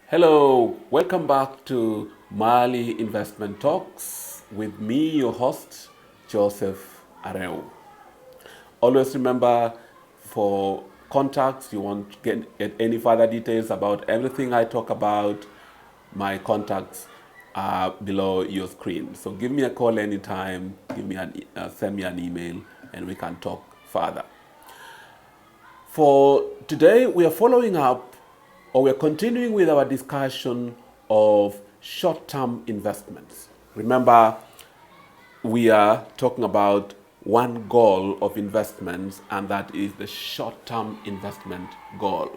Hello, welcome back to Mali Investment Talks with me, your host, Joseph Areu. Always remember, for contacts, you want to get any further details about everything I talk about, my contacts are below your screen. So give me a call anytime, send me an email, and we can talk further. For today, we are following up, or we're continuing with our discussion of short-term investments. Remember, we are talking about one goal of investments, and that is the short-term investment goal.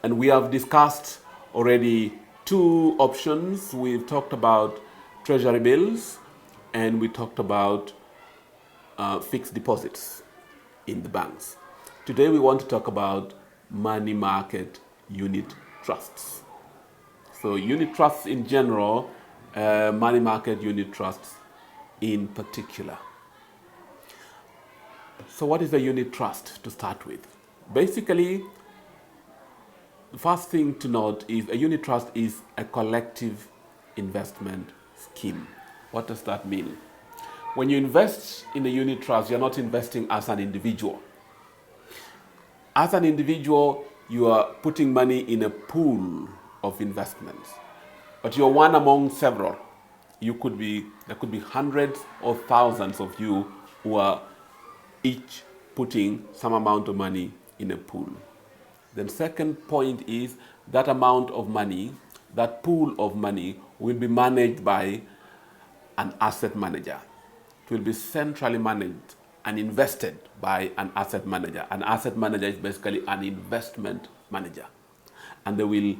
And we have discussed already two options. We've talked about treasury bills, and we talked about fixed deposits in the banks. Today we want to talk about money market unit trusts. So unit trusts in general, money market unit trusts in particular. So what is a unit trust to start with? Basically, the first thing to note is a unit trust is a collective investment scheme. What does that mean? When you invest in a unit trust, you're not investing as an individual. As an individual, you are putting money in a pool of investments, but you're one among several. There could be hundreds or thousands of you who are each putting some amount of money in a pool. The second point is that amount of money, that pool of money, will be managed by an asset manager. It will be centrally managed and invested by an asset manager. An asset manager is basically an investment manager. And they will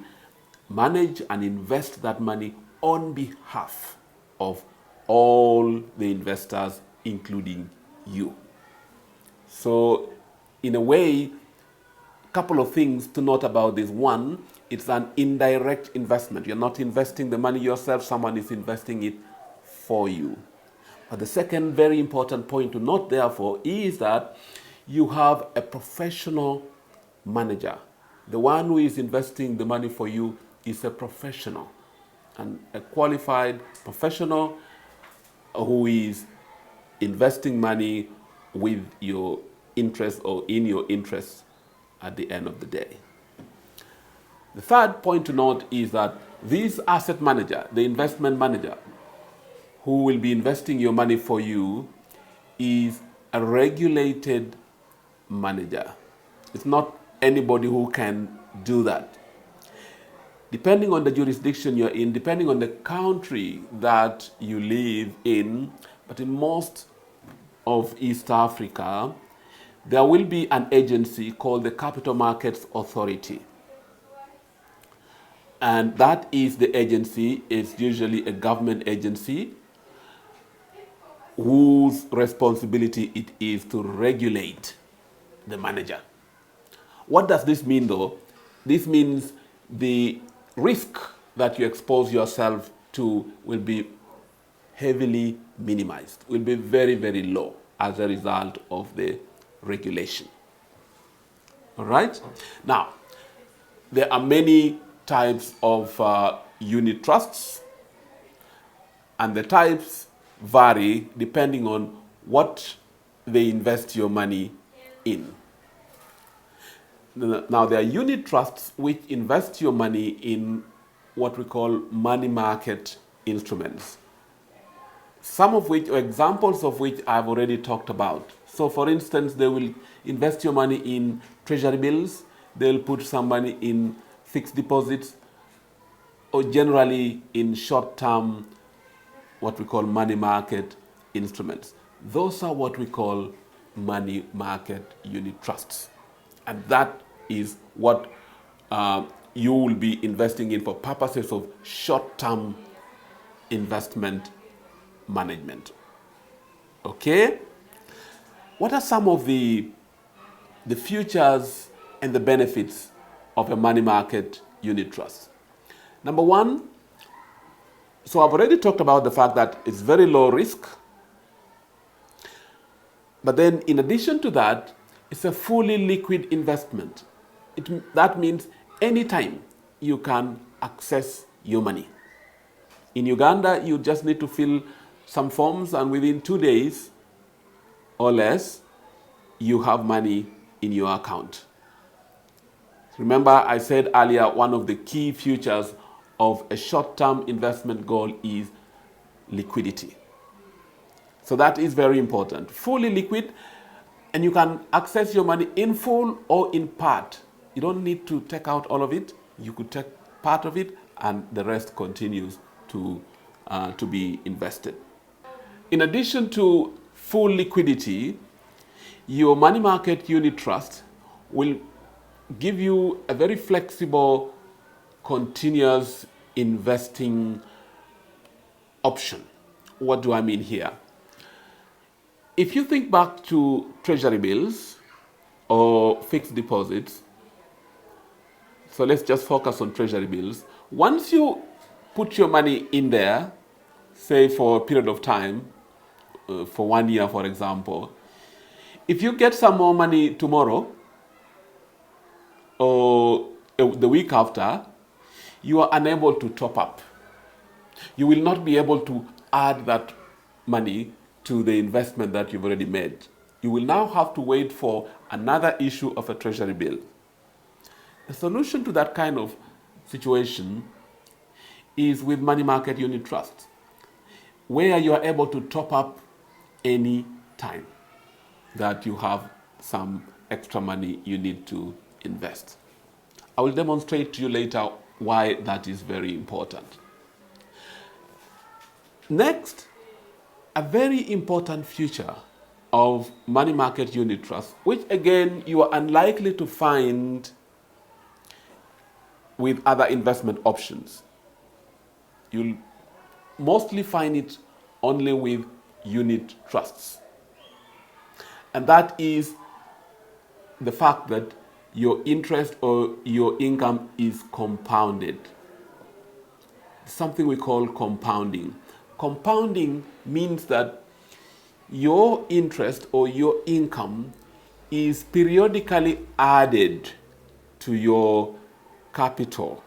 manage and invest that money on behalf of all the investors, including you. So, in a way, a couple of things to note about this. One, it's an indirect investment. You're not investing the money yourself, someone is investing it for you. But the second very important point to note, therefore, is that you have a professional manager. The one who is investing the money for you is a professional, and a qualified professional who is investing money with your interest or in your interest at the end of the day. The third point to note is that this asset manager, the investment manager, who will be investing your money for you, is a regulated manager. It's not anybody who can do that. Depending on the jurisdiction you're in, depending on the country that you live in, but in most of East Africa, there will be an agency called the Capital Markets Authority. And that is the agency, it's usually a government agency, whose responsibility it is to regulate the manager. What does this mean though? This means the risk that you expose yourself to will be heavily minimized, will be very, very low as a result of the regulation. All right? Now, there are many types of unit trusts, and the types vary depending on what they invest your money in. Now, there are unit trusts which invest your money in what we call money market instruments. Some of which, or examples of which, I've already talked about. So, for instance, they will invest your money in treasury bills, they'll put some money in fixed deposits, or generally in short-term, what we call money market instruments. Those are what we call money market unit trusts. And that is what you will be investing in for purposes of short-term investment management. Okay? What are some of the features and the benefits of a money market unit trust? Number one, so I've already talked about the fact that it's very low risk. But then in addition to that, it's a fully liquid investment. That means anytime you can access your money. In Uganda, you just need to fill some forms, and within 2 days or less, you have money in your account. Remember, I said earlier, one of the key features of a short-term investment goal is liquidity. So that is very important. Fully liquid, and you can access your money in full or in part. You don't need to take out all of it. You could take part of it, and the rest continues to be invested. In addition to full liquidity, your money market unit trust will give you a very flexible, continuous investing option. What do I mean here? If you think back to treasury bills or fixed deposits, so let's just focus on treasury bills. Once you put your money in there, say for a period of time, for 1 year, for example, if you get some more money tomorrow or the week after, you are unable to top up. You will not be able to add that money to the investment that you've already made. You will now have to wait for another issue of a treasury bill. The solution to that kind of situation is with money market unit trusts, where you are able to top up any time that you have some extra money you need to invest. I will demonstrate to you later why that is very important. Next, a very important feature of money market unit trust, which again you are unlikely to find with other investment options. You'll mostly find it only with unit trusts. And that is the fact that your interest or your income is compounded. Something we call compounding. Compounding means that your interest or your income is periodically added to your capital.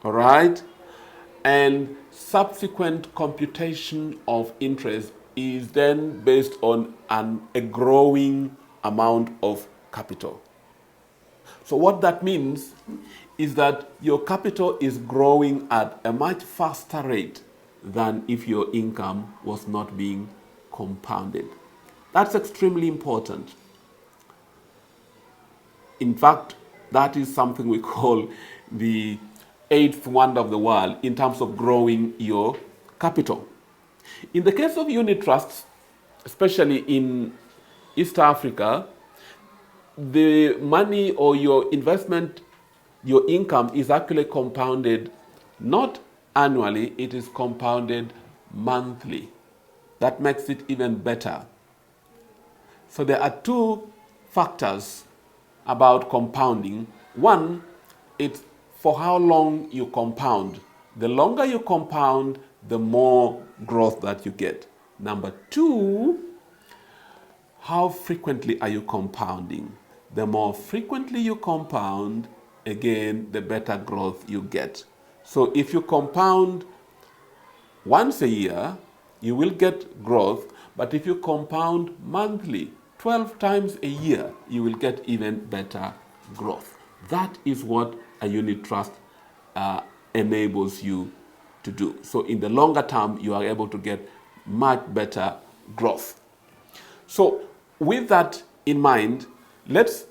All right? And subsequent computation of interest is then based on a growing amount of capital. So what that means is that your capital is growing at a much faster rate than if your income was not being compounded. That's extremely important. In fact, that is something we call the eighth wonder of the world in terms of growing your capital. In the case of unit trusts, especially in East Africa, the money or your investment, your income is actually compounded not annually, it is compounded monthly. That makes it even better. So there are two factors about compounding. One, it's for how long you compound. The longer you compound, the more growth that you get. Number two, how frequently are you compounding? The more frequently you compound, again, the better growth you get. So if you compound once a year, you will get growth, but if you compound monthly, 12 times a year, you will get even better growth. That is what a unit trust enables you to do. So in the longer term, you are able to get much better growth. So with that in mind, let's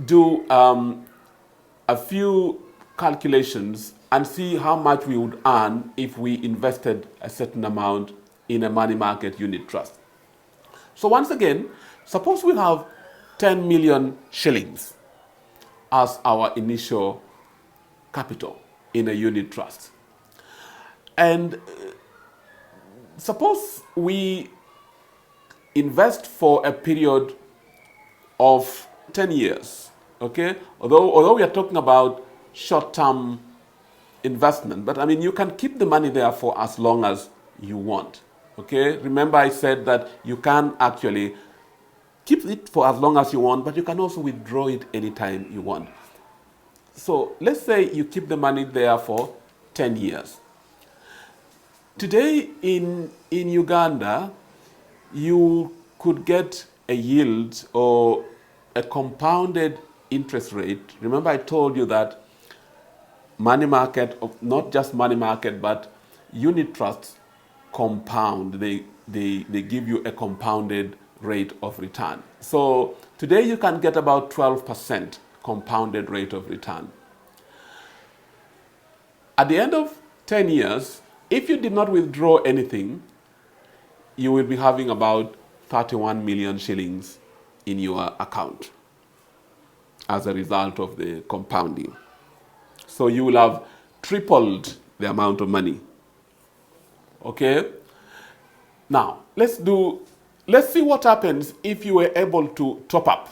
do a few calculations and see how much we would earn if we invested a certain amount in a money market unit trust. So once again, suppose we have 10 million shillings as our initial capital in a unit trust. And suppose we invest for a period of 10 years, okay? Although we are talking about short-term investment, but I mean, you can keep the money there for as long as you want, okay? Remember I said that you can actually keep it for as long as you want, but you can also withdraw it anytime you want. So let's say you keep the money there for 10 years. Today in Uganda, you could get a yield or a compounded interest rate. Remember, I told you that money market, not just money market, but unit trusts compound. They give you a compounded rate of return. So today you can get about 12% compounded rate of return. At the end of 10 years, if you did not withdraw anything, you will be having about 31 million shillings in your account as a result of the compounding. So you will have tripled the amount of money. Okay? Now, let's see what happens if you were able to top up.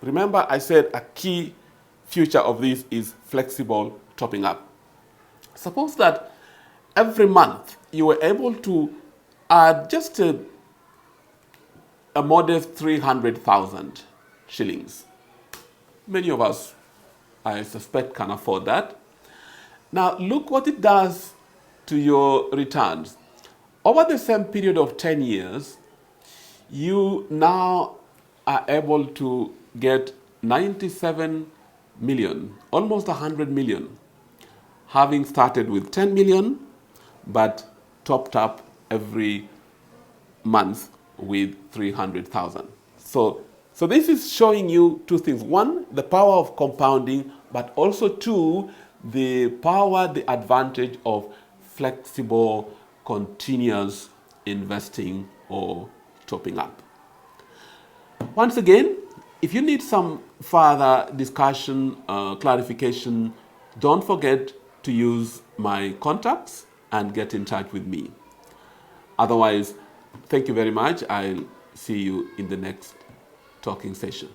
Remember, I said a key feature of this is flexible topping up. Suppose that every month you were able to add just a modest 300,000 shillings. Many of us, I suspect, can afford that. Now, look what it does to your returns. Over the same period of 10 years, you now are able to get 97 million, almost 100 million, having started with 10 million, but topped up every month with 300,000. So this is showing you two things. One, the power of compounding, but also two, the power, the advantage of flexible, continuous investing or topping up. Once again, if you need some further discussion, clarification, don't forget to use my contacts and get in touch with me. Otherwise, thank you very much. I'll see you in the next talking session.